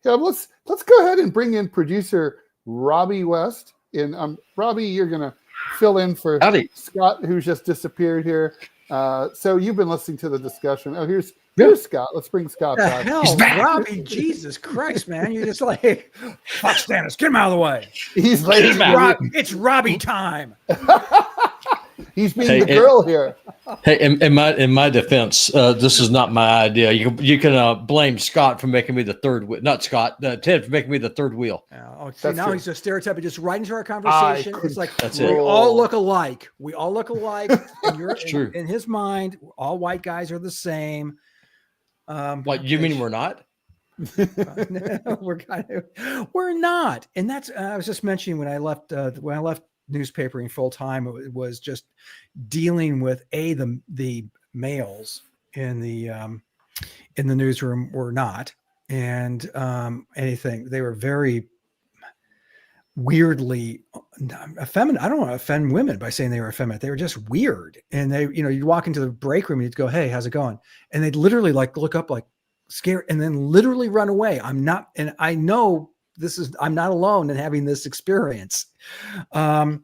Yeah, let's go ahead and bring in producer Robbie West. And Robbie, you're gonna fill in for Howdy. Scott, who's just disappeared here. So you've been listening to the discussion. Oh, here's Scott. Let's bring Scott back. Hell, Robbie, Jesus Christ, man! You're just like, fuck Stantis, get him out of the way. He's late. It's Robbie time. He's being the girl here. Hey, in my defense, this is not my idea. You can blame Scott for making me the third wheel. Not Scott, Ted for making me the third wheel. See, now he's just stereotyping, just right into our conversation. It's like that's we it. all look alike. We all look alike. And you're true. In his mind, all white guys are the same. What you mean we're not? No, we're not. And that's I was just mentioning when I left newspapering full time, it was just dealing with the males in the newsroom were not, and anything. They were very weirdly effeminate. I don't want to offend women by saying they were effeminate. They were just weird. And they, you'd walk into the break room and you'd go, "Hey, how's it going?" And they'd literally like look up like scared and then literally run away. I'm not, and I know I'm not alone in having this experience. The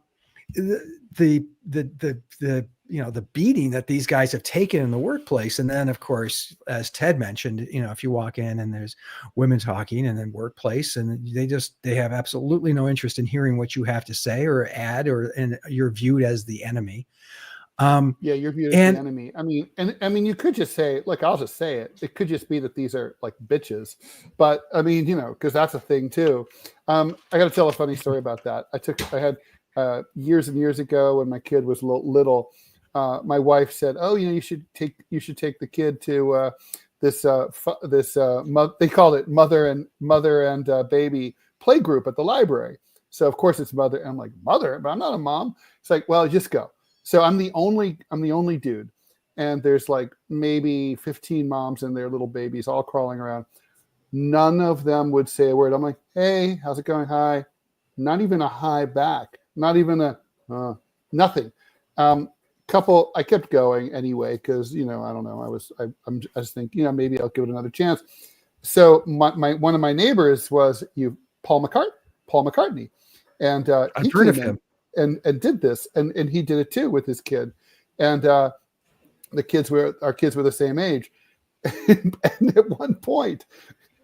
beating that these guys have taken in the workplace. And then of course, as Ted mentioned, if you walk in and there's women talking and then workplace, and they have absolutely no interest in hearing what you have to say or add, and you're viewed as the enemy. You're viewed as the enemy. I mean, you could just say, look, I'll just say it. It could just be that these are like bitches, but I mean, because that's a thing too. I got to tell a funny story about that. I had years and years ago when my kid was little, my wife said, "Oh, you should take the kid to this they called it mother and baby play group at the library." So of course it's mother. And I'm like, mother, but I'm not a mom. It's like, well, just go. So I'm the only dude, and there's like maybe 15 moms and their little babies all crawling around. None of them would say a word. I'm like, "Hey, how's it going? Hi." Not even a hi back. Not even a nothing. I kept going anyway because I don't know. I just think maybe I'll give it another chance. So one of my neighbors was Paul McCartney, and he heard of him. And did this, and he did it too with his kid, and our kids were the same age, and at one point,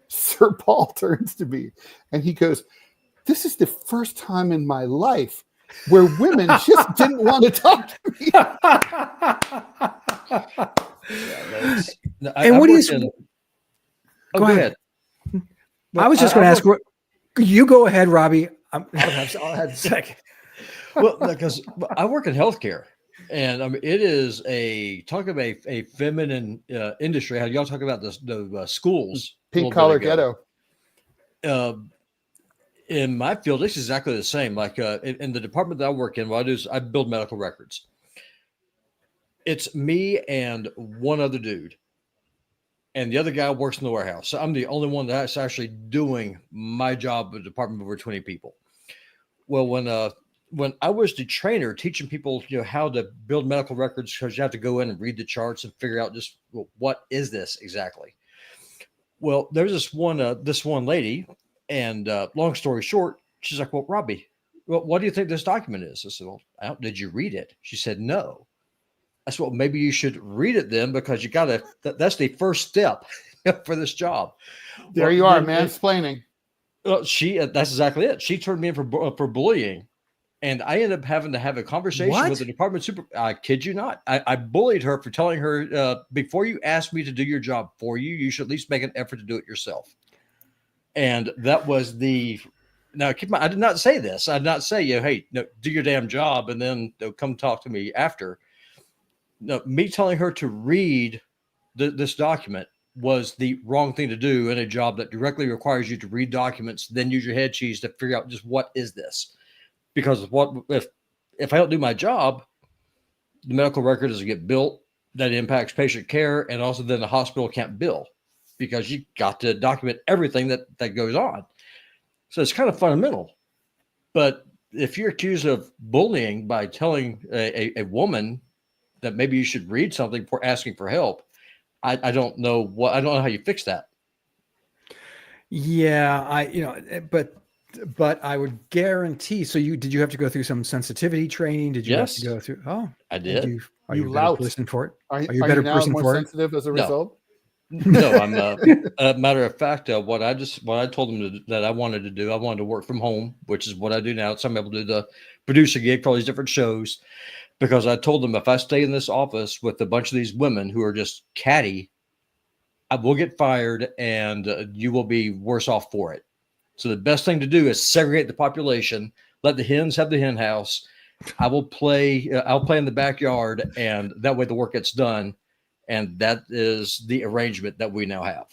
Sir Paul turns to me and he goes, "This is the first time in my life where women just didn't want to talk to me." And what is? Go ahead. I was just going to ask. You go ahead, Robbie. I'll have a second. Well, because I work in healthcare, and I mean it is talk about a feminine industry. How y'all talk about the schools? Pink collar ghetto. In my field, it's exactly the same. Like in the department that I work in, what I do is I build medical records. It's me and one other dude, and the other guy works in the warehouse. So I'm the only one that's actually doing my job with a department of over 20 people. Well, when I was the trainer teaching people, how to build medical records, because you have to go in and read the charts and figure out just what is this exactly. Well, there's this one lady. And long story short, she's like, "Well, Robbie, what do you think this document is?" I said, "Well, did you read it?" She said, "No." I said, "Well, maybe you should read it then, because you got to, that's the first step for this job." There you are, mansplaining. That's exactly it. She turned me in for bullying. And I ended up having to have a conversation with the department super. I kid you not. I bullied her for telling her, before you ask me to do your job for you, you should at least make an effort to do it yourself. And that was now keep in mind, I did not say this. I did not say, "Hey, no, do your damn job and then come talk to me after." No, me telling her to read this document was the wrong thing to do in a job that directly requires you to read documents, then use your head cheese to figure out just what is this. Because if I don't do my job, the medical record doesn't get built. That impacts patient care, and also then the hospital can't bill, because you got to document everything that goes on. So it's kind of fundamental. But if you're accused of bullying by telling a woman that maybe you should read something before asking for help, I don't know how you fix that. but I would guarantee. So did you have to go through some sensitivity training? Did you have to go through? Oh, I did. Are you a better person for it? Are you a better person for it? Sensitive as a result? No, I'm a matter of fact. What I told them that I wanted to do, I wanted to work from home, which is what I do now. So I'm able to do the producer gig for all these different shows, because I told them if I stay in this office with a bunch of these women who are just catty, I will get fired and you will be worse off for it. So the best thing to do is segregate the population, let the hens have the hen house. I'll play in the backyard, and that way the work gets done. And that is the arrangement that we now have.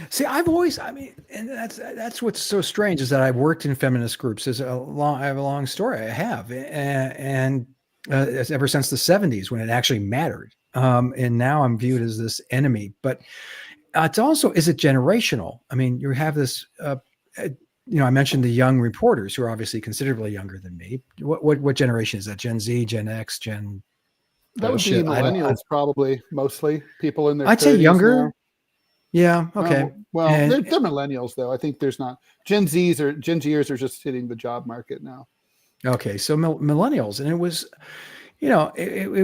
See, and that's what's so strange is that I've worked in feminist groups. I have a long story. I have, and ever since the 70s when it actually mattered. And now I'm viewed as this enemy, but it's also, is it generational? I mean, you have this, I mentioned the young reporters who are obviously considerably younger than me. What generation is that? Gen Z, Gen X, That would be millennials, probably, mostly people in their 30s. I'd say younger. Now. Yeah. Okay. They're millennials, though. I think there's not Gen Zers are just hitting the job market now. Okay, so millennials, and it was, it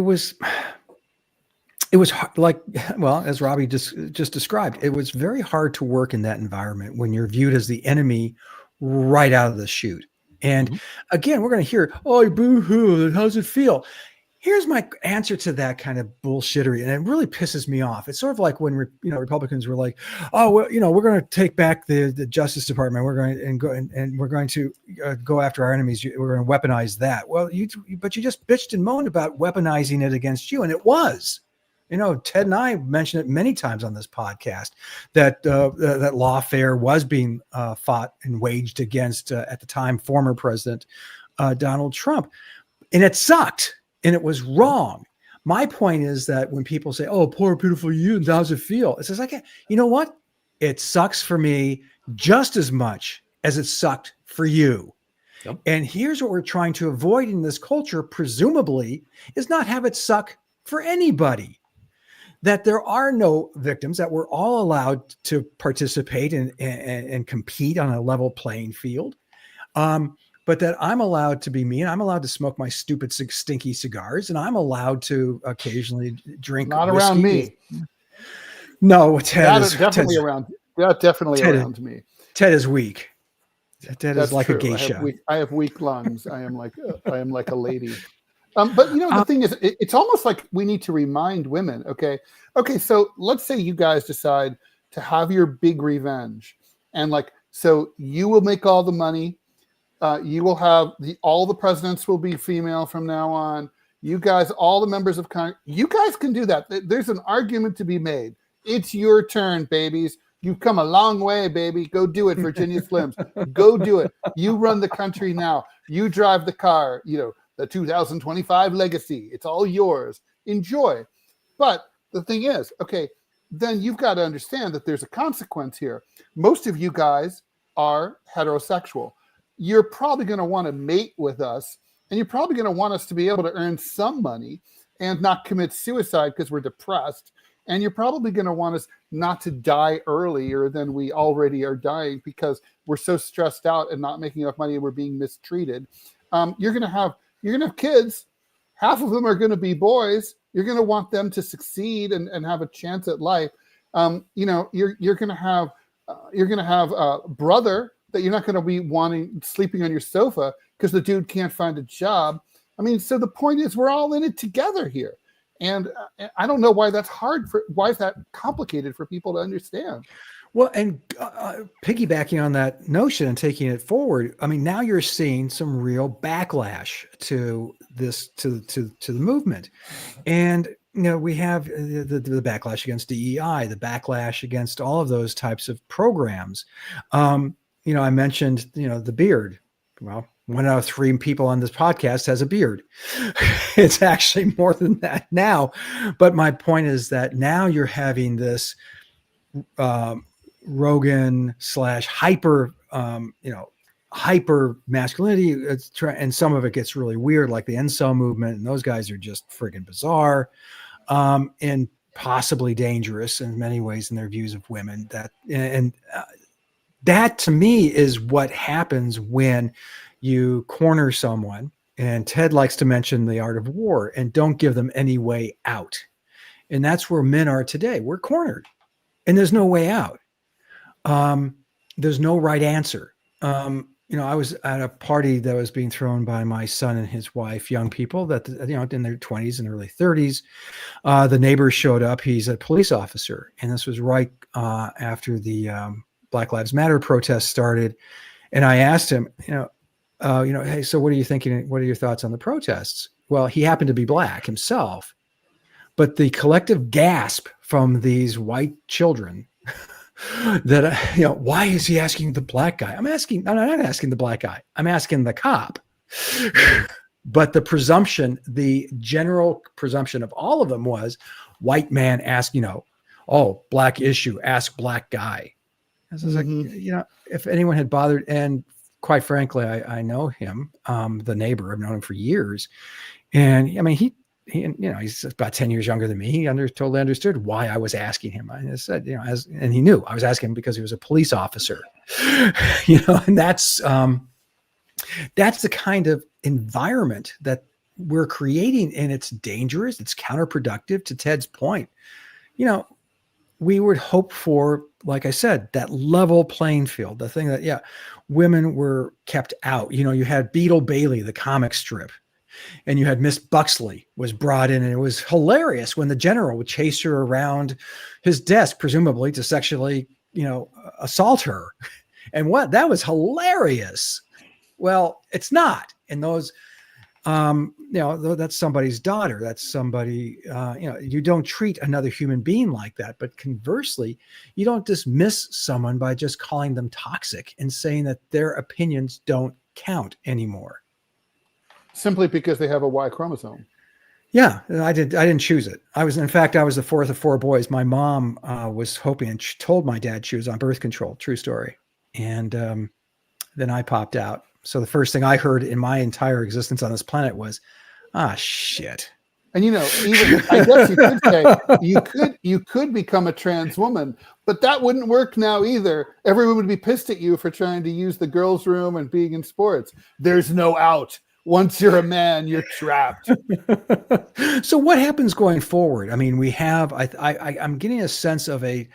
was like, well, as Robbie just described, it was very hard to work in that environment when you're viewed as the enemy right out of the chute. And again, we're going to hear, oh, boo-hoo, how's it feel? Here's my answer to that kind of bullshittery, and it really pisses me off. It's sort of like when Republicans were like, "Oh, well, we're going to take back the Justice Department. We're going to go after our enemies. We're going to weaponize that." Well, but you just bitched and moaned about weaponizing it against you, and it was. Ted and I mentioned it many times on this podcast that that lawfare was being fought and waged against at the time former President Donald Trump, and it sucked. And it was wrong. My point is that when people say, "Oh, poor, beautiful you," and how's it feel? It says, like, you know what? It sucks for me just as much as it sucked for you. Yep. And here's what we're trying to avoid in this culture, presumably, is not have it suck for anybody. That there are no victims, that we're all allowed to participate and compete on a level playing field. But that I'm allowed to be me, and I'm allowed to smoke my stupid, stinky cigars, and I'm allowed to occasionally drink. Not whiskey. Around me. No, Ted is definitely around. Yeah, definitely around me. Ted is weak. Ted That's is like true. a geisha. I have weak lungs. I am like a lady. But the thing is, it's almost like we need to remind women. Okay. So let's say you guys decide to have your big revenge, and so you will make all the money. You will have all the presidents will be female from now on. You guys, all the members of Congress, you guys can do that. There's an argument to be made. It's your turn, babies. You've come a long way, baby. Go do it, Virginia Slims. Go do it. You run the country now. You drive the car, the 2025 Legacy. It's all yours. Enjoy. But the thing is, then you've got to understand that there's a consequence here. Most of you guys are heterosexual. You're probably going to want to mate with us, and you're probably going to want us to be able to earn some money and not commit suicide because we're depressed. And you're probably going to want us not to die earlier than we already are dying because we're so stressed out and not making enough money and we're being mistreated. You're going to have kids. Half of them are going to be boys. You're going to want them to succeed and have a chance at life. You're going to have a brother that you're not going to be sleeping on your sofa because the dude can't find a job. I mean, so the point is we're all in it together here. And I don't know why that's why is that complicated for people to understand? Well, and piggybacking on that notion and taking it forward, I mean, now you're seeing some real backlash to this, to the movement. And, we have the backlash against DEI, the backlash against all of those types of programs. I mentioned, the beard. Well, 1 out of 3 people on this podcast has a beard. It's actually more than that now. But my point is that now you're having this Rogan / hyper, hyper masculinity. And some of it gets really weird, like the incel movement. And those guys are just friggin' bizarre and possibly dangerous in many ways in their views of women. that to me is what happens when you corner someone. And Ted likes to mention the art of war and don't give them any way out. And that's where men are today. We're cornered and there's no way out. There's no right answer. I was at a party that was being thrown by my son and his wife, young people that, in their 20s and early 30s. The neighbor showed up. He's a police officer. And this was right after the Black Lives Matter protests started. And I asked him, hey, so what are you thinking? What are your thoughts on the protests? Well, he happened to be black himself, but the collective gasp from these white children that, why is he asking the black guy? I'm not asking the black guy. I'm asking the cop. But the general presumption of all of them was white man ask, black issue, ask black guy. I was like, if anyone had bothered, and quite frankly, I know him, the neighbor. I've known him for years, and I mean, he's about 10 years younger than me. He totally understood why I was asking him. I just said, and he knew I was asking him because he was a police officer, and that's the kind of environment that we're creating, and it's dangerous. It's counterproductive. To Ted's point, we would hope for, like I said, that level playing field, the thing that, women were kept out. You had Beetle Bailey, the comic strip, and you had Miss Buxley was brought in, and it was hilarious when the general would chase her around his desk, presumably to sexually, assault her. And that was hilarious. Well, it's not. And those, that's somebody's daughter. That's somebody, you don't treat another human being like that. But conversely, you don't dismiss someone by just calling them toxic and saying that their opinions don't count anymore. Simply because they have a Y chromosome. Yeah, I didn't choose it. I was the fourth of four boys. My mom was hoping, and she told my dad she was on birth control. True story. And then I popped out. So the first thing I heard in my entire existence on this planet was, shit. And even I guess you could say you could become a trans woman, but that wouldn't work now either. Everyone would be pissed at you for trying to use the girls' room and being in sports. There's no out. Once you're a man, you're trapped. So what happens going forward? I mean, we have, I'm getting a sense of a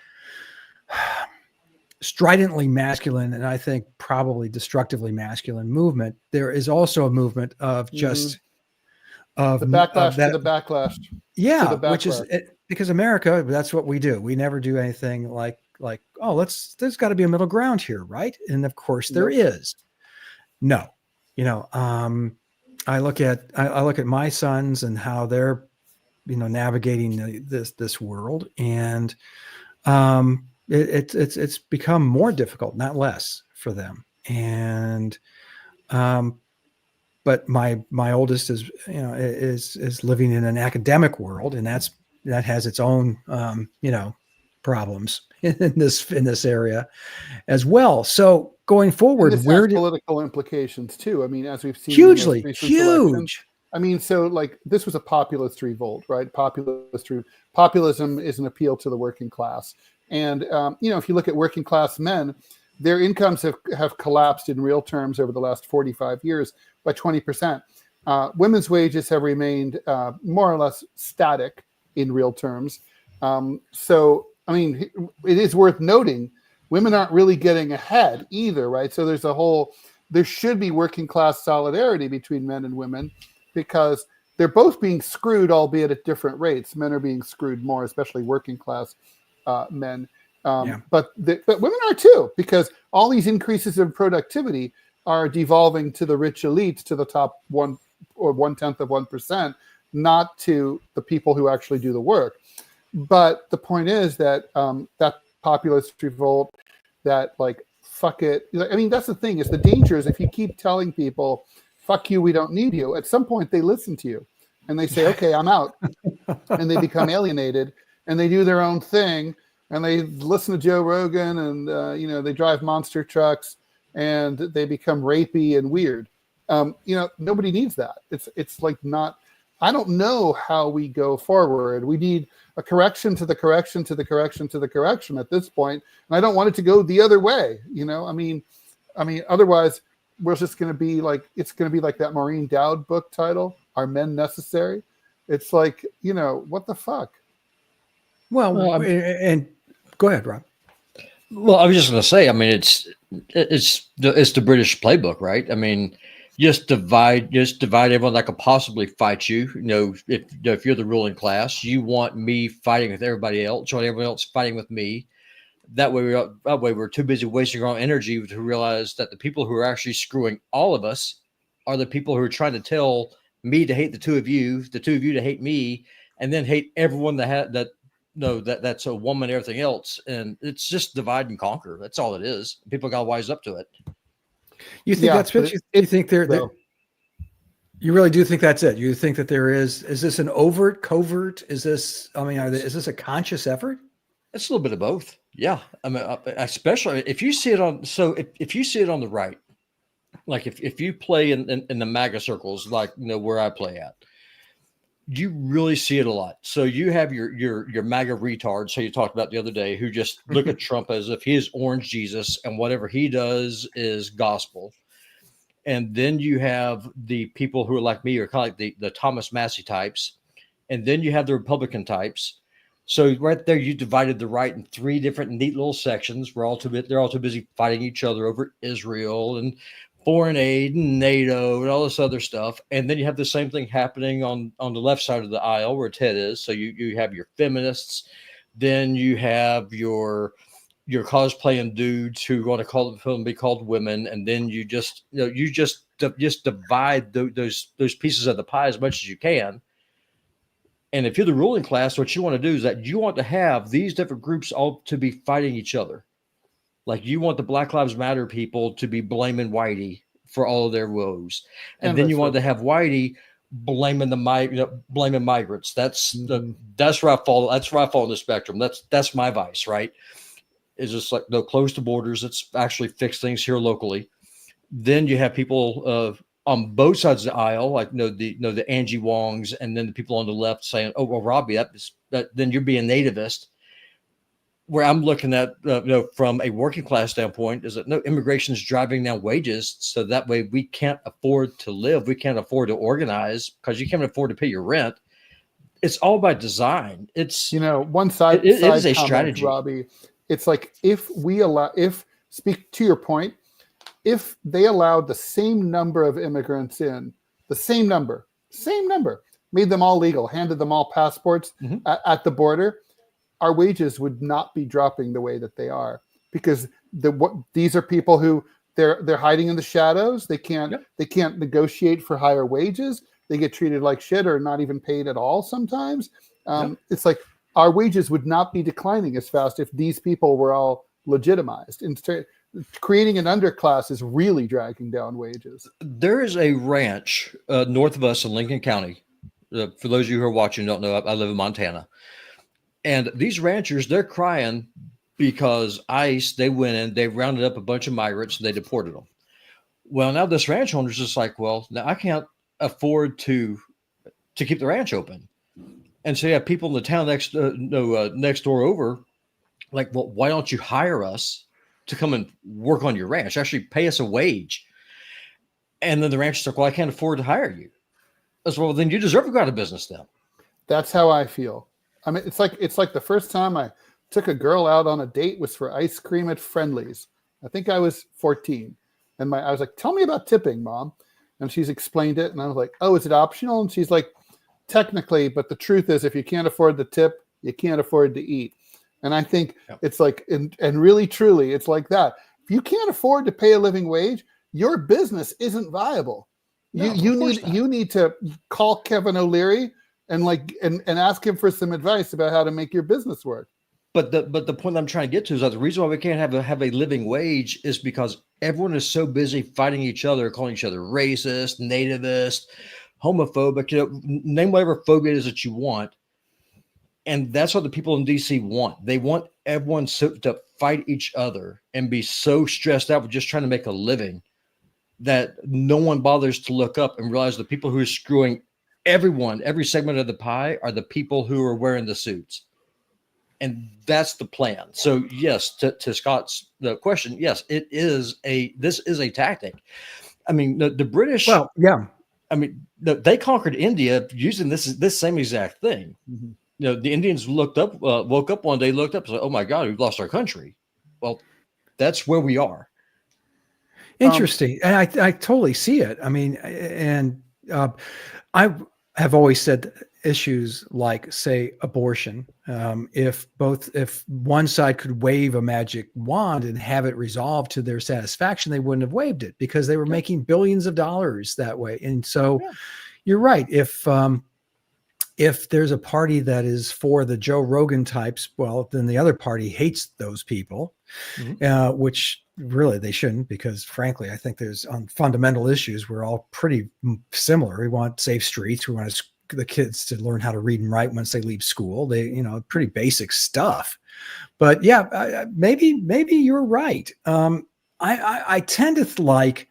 stridently masculine, and I think probably destructively masculine movement. There is also a movement of just of the backlash to the backlash. Yeah, to the backlash. Which is because America, that's what we do. We never do anything like, there's got to be a middle ground here, right? And of course there is. No, I look at my sons and how they're, navigating this world, and it's become more difficult, not less, for them. And but my oldest is living in an academic world, and that has its own problems in this area as well. So going forward, where political implications too. I mean, as we've seen, huge. I mean, so like this was a populist revolt, right? Populism is an appeal to the working class. And, if you look at working class men, their incomes have collapsed in real terms over the last 45 years by 20%. Women's wages have remained more or less static in real terms. So, I mean, it is worth noting, women aren't really getting ahead either, right? So there should be working class solidarity between men and women, because they're both being screwed, albeit at different rates. Men are being screwed more, especially working class men. But women are too, because all these increases in productivity are devolving to the rich elites, to the top 1 or 1/10 of 1%, not to the people who actually do the work. But the point is that that populist revolt, that fuck it. I mean, that's the thing, is the danger is if you keep telling people, fuck you, we don't need you, at some point they listen to you and they say, okay, I'm out. And they become alienated and they do their own thing. And they listen to Joe Rogan, and they drive monster trucks, and they become rapey and weird. Nobody needs that. It's like not. I don't know how we go forward. We need a correction to the correction to the correction to the correction at this point, and I don't want it to go the other way. I mean, otherwise we're just going to be like, it's going to be like that Maureen Dowd book title, Are Men Necessary? It's like, what the fuck? Well, and go ahead, Rob. Well, I was just going to say, I mean, it's the British playbook, right? I mean, just divide everyone that could possibly fight you. If you're the ruling class, you want me fighting with everybody else, or everyone else fighting with me. That way we're too busy wasting our own energy to realize that the people who are actually screwing all of us are the people who are trying to tell me to hate the two of you to hate me, and then hate everyone that's a woman, everything else. And it's just divide and conquer. That's all it is. People got to wise up to it. You think that's what you think you really do think that's it? You think that is this an overt, covert? Is this a conscious effort? It's a little bit of both. Yeah. I mean, especially if you see it if you see it on the right, like if you play in the MAGA circles, like, where I play at, you really see it a lot. So you have your MAGA retards, so you talked about the other day, who just look at Trump as if he is orange Jesus and whatever he does is gospel. And then you have the people who are like me, or kind of like the Thomas Massey types. And then you have the Republican types. So right there, you divided the right in three different neat little sections. They're all too busy fighting each other over Israel and foreign aid and NATO and all this other stuff. And then you have the same thing happening on the left side of the aisle where Ted is. So you have your feminists, then you have your cosplaying dudes who want to be called women. And then you just divide those pieces of the pie as much as you can. And if you're the ruling class, what you want to do is that you want to have these different groups all to be fighting each other. Like, you want the Black Lives Matter people to be blaming Whitey for all of their woes, and then you want to have Whitey blaming blaming migrants. That's where I fall. That's where I fall on the spectrum. That's my vice, right? It's just like, close the borders. Let's actually fix things here locally. Then you have people on both sides of the aisle, like the Angie Wongs, and then the people on the left saying, "Oh, well, Robbie, then you're being nativist." Where I'm looking at, from a working class standpoint, is that immigration is driving down wages, so that way we can't afford to live, we can't afford to organize, because you can't afford to pay your rent. It's all by design. It's one side. It is a comment, strategy, Robbie. It's like, speak to your point, if they allowed the same number of immigrants in, the same number, made them all legal, handed them all passports at the border, our wages would not be dropping the way that they are, because these are people who they're hiding in the shadows. They can't negotiate for higher wages. They get treated like shit or not even paid at all sometimes. It's like, our wages would not be declining as fast if these people were all legitimized. Creating an underclass is really dragging down wages. There is a ranch north of us in Lincoln County. For those of you who are watching, don't know, I live in Montana. And these ranchers, they're crying because ICE, they went in, they rounded up a bunch of migrants, and they deported them. Well, now this ranch owner's just like, well, now I can't afford to keep the ranch open. And so you have people in the town next door over, like, well, why don't you hire us to come and work on your ranch? Actually pay us a wage. And then the rancher's like, well, I can't afford to hire you. As well, then you deserve to go out of business then. That's how I feel. I mean, it's like the first time I took a girl out on a date was for ice cream at Friendly's. I think I was 14. And I was like, tell me about tipping, Mom. And she's explained it. And I was like, oh, is it optional? And she's like, technically, but the truth is, if you can't afford the tip, you can't afford to eat. And I think it's like, and really, truly, it's like that. If you can't afford to pay a living wage, your business isn't viable. No, you need to call Kevin O'Leary and ask him for some advice about how to make your business work. But the point I'm trying to get to is that the reason why we can't have a living wage is because everyone is so busy fighting each other, calling each other racist, nativist, homophobic, name whatever phobia it is that you want. And that's what the people in DC want. They want everyone to fight each other and be so stressed out with just trying to make a living that no one bothers to look up and realize the people who are screwing every segment of the pie are the people who are wearing the suits. And that's the plan. So yes, to Scott's the question, yes, this is a tactic. I mean, the British, well, yeah. I mean, they conquered India using this same exact thing. Mm-hmm. You know, the Indians woke up one day, looked up and said, "Oh my God, we've lost our country." Well, that's where we are. Interesting. And I totally see it. I mean, and I have always said issues like, say, abortion. If one side could wave a magic wand and have it resolved to their satisfaction, they wouldn't have waved it because they were making billions of dollars that way. And so you're right. If there's a party that is for the Joe Rogan types, well, then the other party hates those people, which really they shouldn't, because frankly, I think there's on fundamental issues, we're all pretty similar. We want safe streets. We want the kids to learn how to read and write once they leave school. Pretty basic stuff. But yeah, maybe you're right. I tend to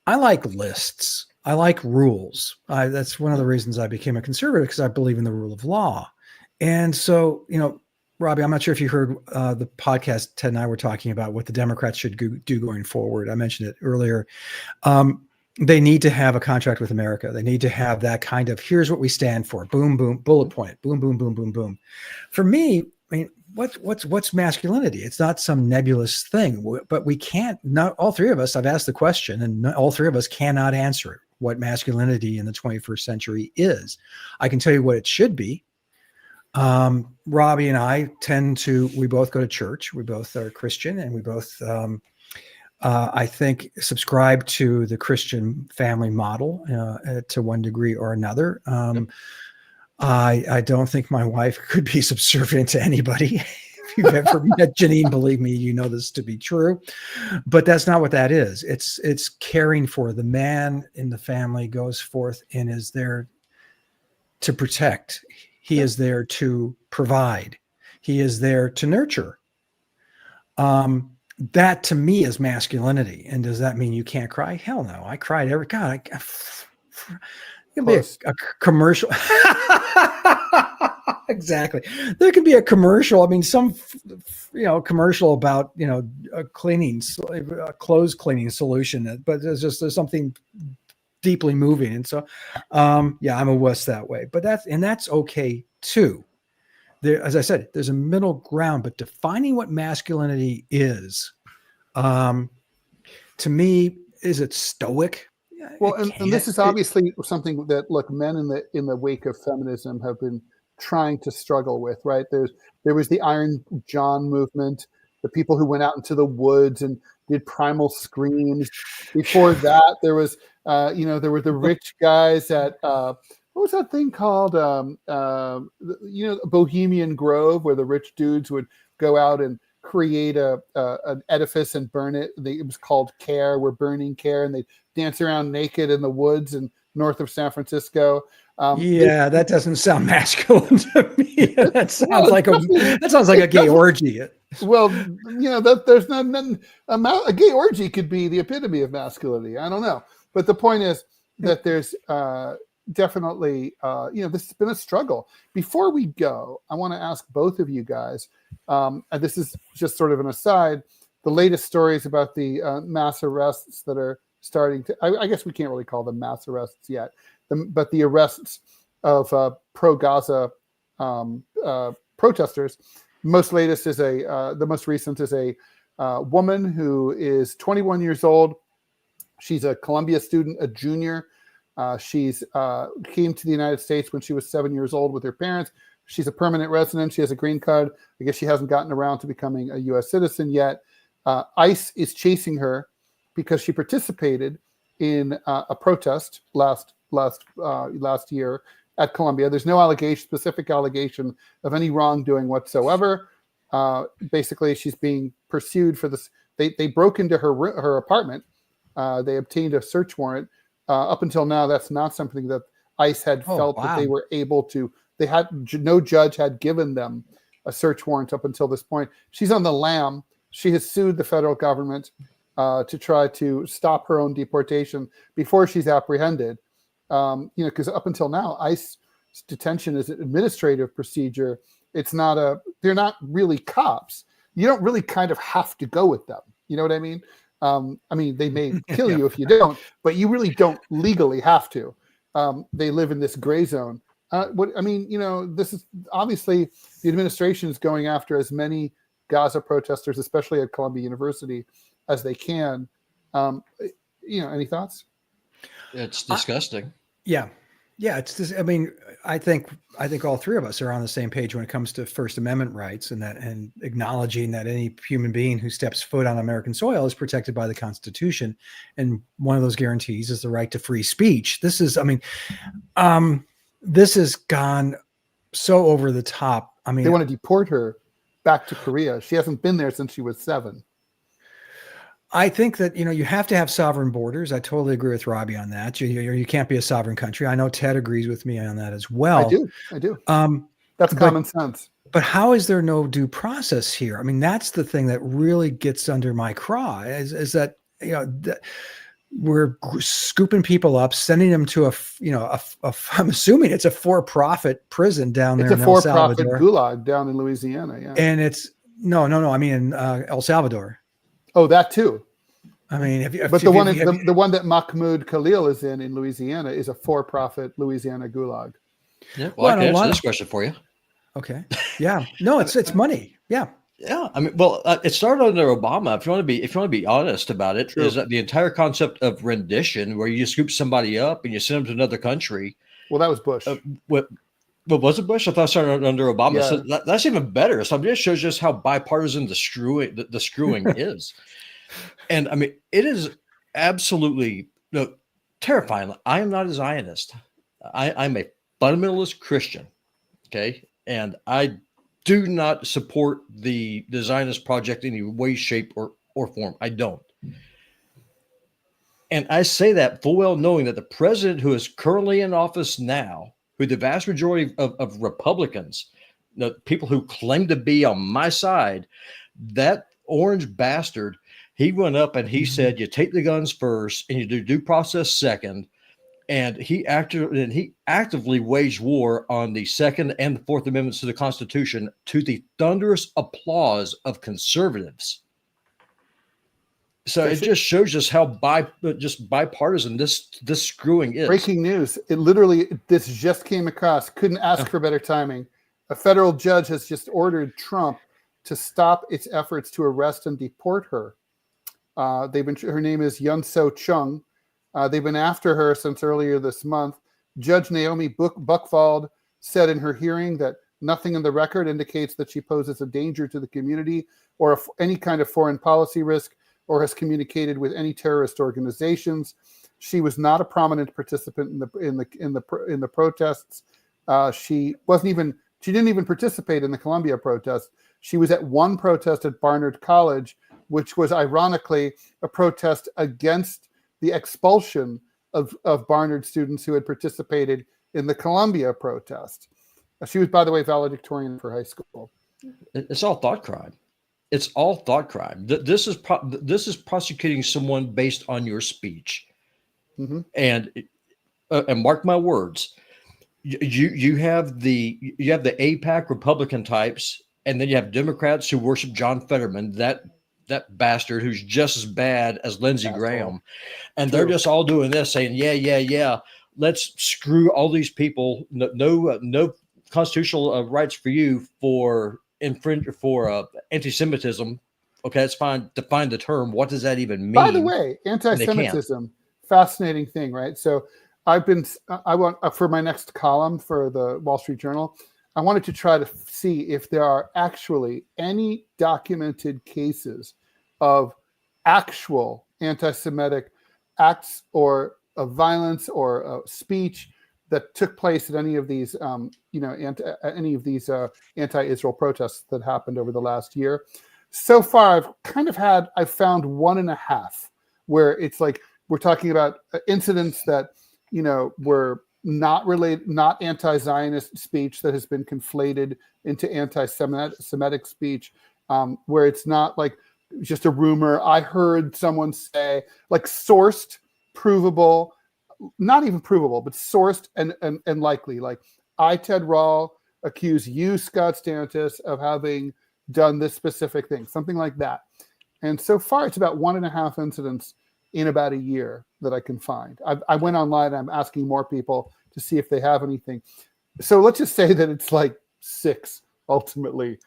I like lists. I like rules. That's one of the reasons I became a conservative, because I believe in the rule of law. And so, Robbie, I'm not sure if you heard the podcast Ted and I were talking about what the Democrats should do going forward. I mentioned it earlier. They need to have a contract with America. They need to have that kind of, here's what we stand for. Boom, boom, bullet point. Boom, boom, boom, boom, boom. For me, I mean, what's masculinity? It's not some nebulous thing, but we can't, not all three of us, I've asked the question and all three of us cannot answer it, what masculinity in the 21st century is. I can tell you what it should be. Robbie and I we both go to church. We both are Christian, and we both, I think, subscribe to the Christian family model to one degree or another. I don't think my wife could be subservient to anybody. If you've ever met Janine, believe me, you know this to be true. But that's not what that is. It's caring for the man in the family, goes forth and is there to protect. He is there to provide. He is there to nurture. That to me is masculinity. And does that mean you can't cry? Hell no. I cried every God. It can be a commercial. Exactly. There could be a commercial. I mean, some commercial about a clothes cleaning solution, but there's something deeply moving. And so, I'm a wuss that way. But that's okay too. As I said, there's a middle ground, but defining what masculinity is, to me, is it stoic? Well, and this is obviously something that, look, men in the wake of feminism have been trying to struggle with, right? There was the Iron John movement, the people who went out into the woods and did primal screams. Before that, there was, there were the rich guys at, what was that thing called? Bohemian Grove, where the rich dudes would go out and create an edifice and burn it. It was called Care. We're burning Care, and they dance around naked in the woods and north of San Francisco. That doesn't sound masculine to me. That sounds like a gay orgy. Well, there's nothing. A gay orgy could be the epitome of masculinity. I don't know, but the point is that there's definitely, this has been a struggle. Before we go, I want to ask both of you guys, and this is just sort of an aside, the latest stories about the mass arrests that are starting to, I guess we can't really call them mass arrests yet, but the arrests of pro-Gaza protesters. The most recent is a woman who is 21 years old. She's a Columbia student, a junior. She's came to the United States when she was 7 years old with her parents. She's a permanent resident. She has a green card. I guess she hasn't gotten around to becoming a U.S. citizen yet. ICE is chasing her because she participated in a protest last year at Columbia. There's no specific allegation of any wrongdoing whatsoever. Basically, she's being pursued for this. They broke into her apartment. They obtained a search warrant. Up until now, that's not something that ICE had felt that they were able to. No judge had given them a search warrant up until this point. She's on the lam. She has sued the federal government to try to stop her own deportation before she's apprehended. because up until now, ICE detention is an administrative procedure. They're not really cops. You don't really kind of have to go with them. You know what I mean? They may kill you if you don't, but you really don't legally have to. They live in this gray zone. This is obviously the administration is going after as many Gaza protesters, especially at Columbia University, as they can. Any thoughts? It's disgusting. Yeah. It's just, I think all three of us are on the same page when it comes to First Amendment rights and acknowledging that any human being who steps foot on American soil is protected by the Constitution. And one of those guarantees is the right to free speech. This has gone so over the top. They want to deport her back to Korea. She hasn't been there since she was 7. I think that, you have to have sovereign borders. I totally agree with Robbie on that. You can't be a sovereign country. I know Ted agrees with me on that as well. I do. That's common sense. But how is there no due process here? That's the thing that really gets under my craw is that, we're scooping people up, sending them to I'm assuming it's a for-profit prison down there. It's a for-profit gulag down in Louisiana. Yeah. And it's no. In El Salvador. Oh, that too. The one that Mahmoud Khalil is in Louisiana is a for-profit Louisiana gulag. Yeah. Well, I can answer this question for you. Okay. Yeah. No, it's money. Yeah. Yeah. It started under Obama. If you want to be honest about it, True. Is that the entire concept of rendition, where you scoop somebody up and you send them to another country. Well, that was Bush. But was it Bush? I thought it started under Obama. Yeah. So that's even better. So it just shows just how bipartisan the screwing is. And it is absolutely terrifying. I am not a Zionist. I'm a fundamentalist Christian. Okay. And I do not support the Zionist project in any way, shape, or form. I don't. And I say that full well knowing that the president who is currently in office now, who the vast majority of Republicans, people who claim to be on my side, that orange bastard, he went up and he said, you take the guns first and you do due process second. And he actively waged war on the Second and the Fourth Amendments to the Constitution to the thunderous applause of conservatives. So it just shows us how bipartisan this screwing is. Breaking news. This just came across. Couldn't ask for better timing. A federal judge has just ordered Trump to stop its efforts to arrest and deport her. Her name is Yun So Chung. They've been after her since earlier this month. Judge Naomi Buchwald said in her hearing that nothing in the record indicates that she poses a danger to the community or any kind of foreign policy risk, or has communicated with any terrorist organizations. She was not a prominent participant in the protests. She didn't even participate in the Columbia protest. She was at one protest at Barnard College, which was ironically a protest against the expulsion of Barnard students who had participated in the Columbia protest. She was, by the way, valedictorian for high school. It's all thought crime. It's all thought crime. This is prosecuting someone based on your speech. Mm-hmm. And mark my words, you have the AIPAC Republican types, and then you have Democrats who worship John Fetterman, that bastard who's just as bad as Lindsey Graham, and They're just all doing this, saying yeah, let's screw all these people. No constitutional rights for you for anti-Semitism. Okay, that's fine. Define the term. What does that even mean? By the way, anti-Semitism, fascinating thing, right? So I want for my next column for the Wall Street Journal, I wanted to try to see if there are actually any documented cases of actual anti-Semitic acts or of violence or speech that took place at any of these, anti-Israel protests that happened over the last year. So far, I've found 1.5 where it's like we're talking about incidents that, were not related, not anti-Zionist speech that has been conflated into anti-Semitic speech, where it's not like just a rumor. I heard someone say, like sourced, provable, not even provable, but sourced and likely. Like, I, Ted Rall, accuse you, Scott Stantis, of having done this specific thing, something like that. And so far, it's about 1.5 incidents in about a year that I can find. I went online, I'm asking more people to see if they have anything. So let's just say that it's like 6 ultimately.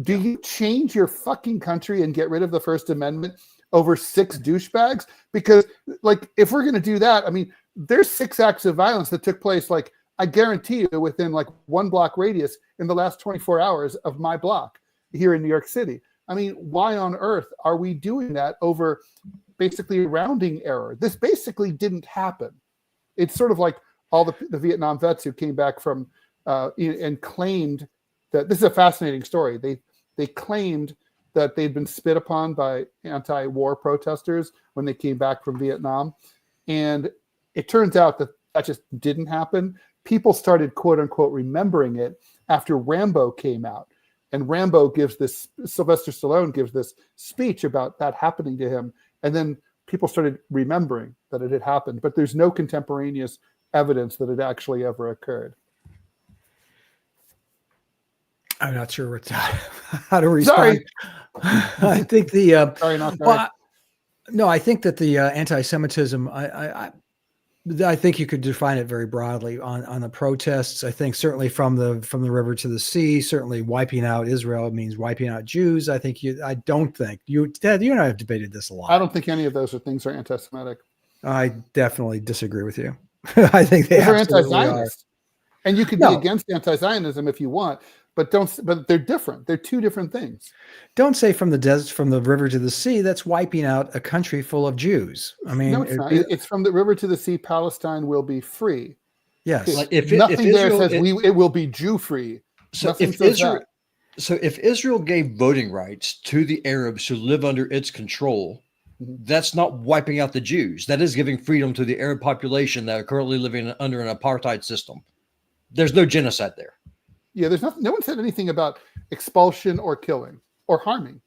Do you change your fucking country and get rid of the First Amendment over 6 douchebags? Because, like, if we're going to do that, I mean, there's 6 acts of violence that took place, like, I guarantee you, within like 1 block radius in the last 24 hours of my block here in New York City. I mean, why on earth are we doing that over basically a rounding error? This basically didn't happen. It's sort of like all the Vietnam vets who came back from and claimed that, this is a fascinating story. They claimed that they'd been spit upon by anti-war protesters when they came back from Vietnam. And it turns out that just didn't happen. People started, quote unquote, remembering it after Rambo came out. And Rambo gives this, Sylvester Stallone gives this speech about that happening to him. And then people started remembering that it had happened. But there's no contemporaneous evidence that it actually ever occurred. I'm not sure how to respond. Sorry. I think the sorry, not sorry. Well, no, I think that the anti-Semitism, I think you could define it very broadly on the protests. I think certainly from the river to the sea, certainly wiping out Israel means wiping out Jews. Ted, you and I have debated this a lot. I don't think any of those things are anti-Semitic. I definitely disagree with you. I think they are anti-Zionist. And you can be against anti-Zionism if you want, but they're different. They're 2 different things. Don't say from the river to the sea. That's wiping out a country full of Jews. I mean, no, it's not. It's from the river to the sea. Palestine will be free. Yes. Like nothing there says it will be Jew free. So if Israel gave voting rights to the Arabs who live under its control, that's not wiping out the Jews. That is giving freedom to the Arab population that are currently living under an apartheid system. There's no genocide there. Yeah, there's nothing. No one said anything about expulsion or killing or harming.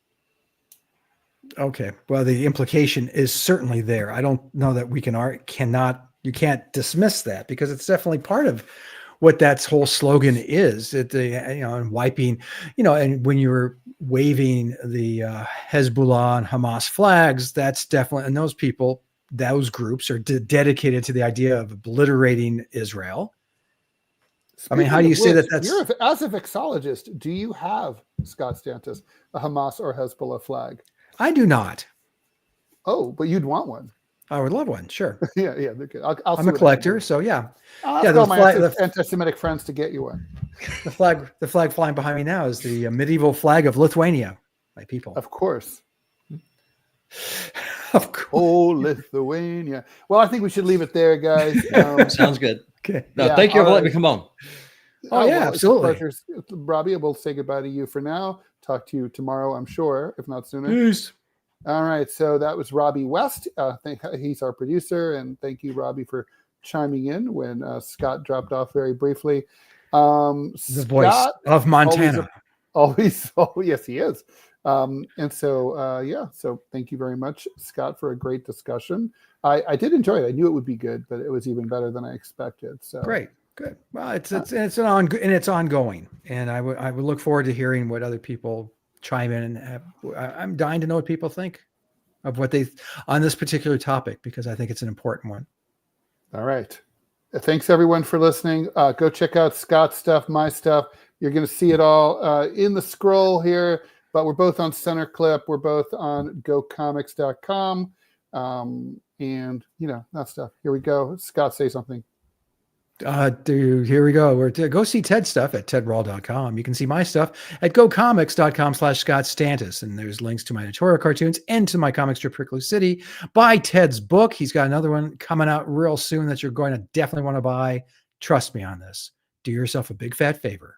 Okay. Well, the implication is certainly there. I don't know that you can't dismiss that, because it's definitely part of what that whole slogan is. And wiping, and when you're waving the Hezbollah and Hamas flags, that's definitely, and those groups are dedicated to the idea of obliterating Israel. Speaking how do you say that that's... As a vexologist, do you have, Scott Stantis, a Hamas or Hezbollah flag? I do not. Oh, but you'd want one. I would love one, sure. Yeah, they're good. I'm a collector, so yeah. I'll ask all my anti-Semitic friends to get you one. The flag flying behind me now is the medieval flag of Lithuania, my people. Of course. Of course. Oh, Lithuania. Well, I think we should leave it there, guys. Sounds good. Okay. No, thank you for letting me come on. Absolutely. Robbie, we'll say goodbye to you for now. Talk to you tomorrow, I'm sure, if not sooner. Peace. All right. So that was Robbie West. He's our producer. And thank you, Robbie, for chiming in when Scott dropped off very briefly. The voice of Montana. Always. Oh, yes, he is. So thank you very much, Scott, for a great discussion. I did enjoy it. I knew it would be good, but it was even better than I expected. So great, good. Well, it's ongoing, and I would look forward to hearing what other people chime in. And I'm dying to know what people think of what they on this particular topic, because I think it's an important one. All right. Thanks everyone for listening. Go check out Scott's stuff, my stuff. You're going to see it all in the scroll here. But we're both on Center Clip. We're both on gocomics.com. And, that stuff. Here we go. Scott, say something. Here we go. Go see Ted's stuff at tedrall.com. You can see my stuff at gocomics.com/Scott Stantis. And there's links to my editorial cartoons and to my comic strip Prickly City. Buy Ted's book. He's got another one coming out real soon that you're going to definitely want to buy. Trust me on this. Do yourself a big fat favor.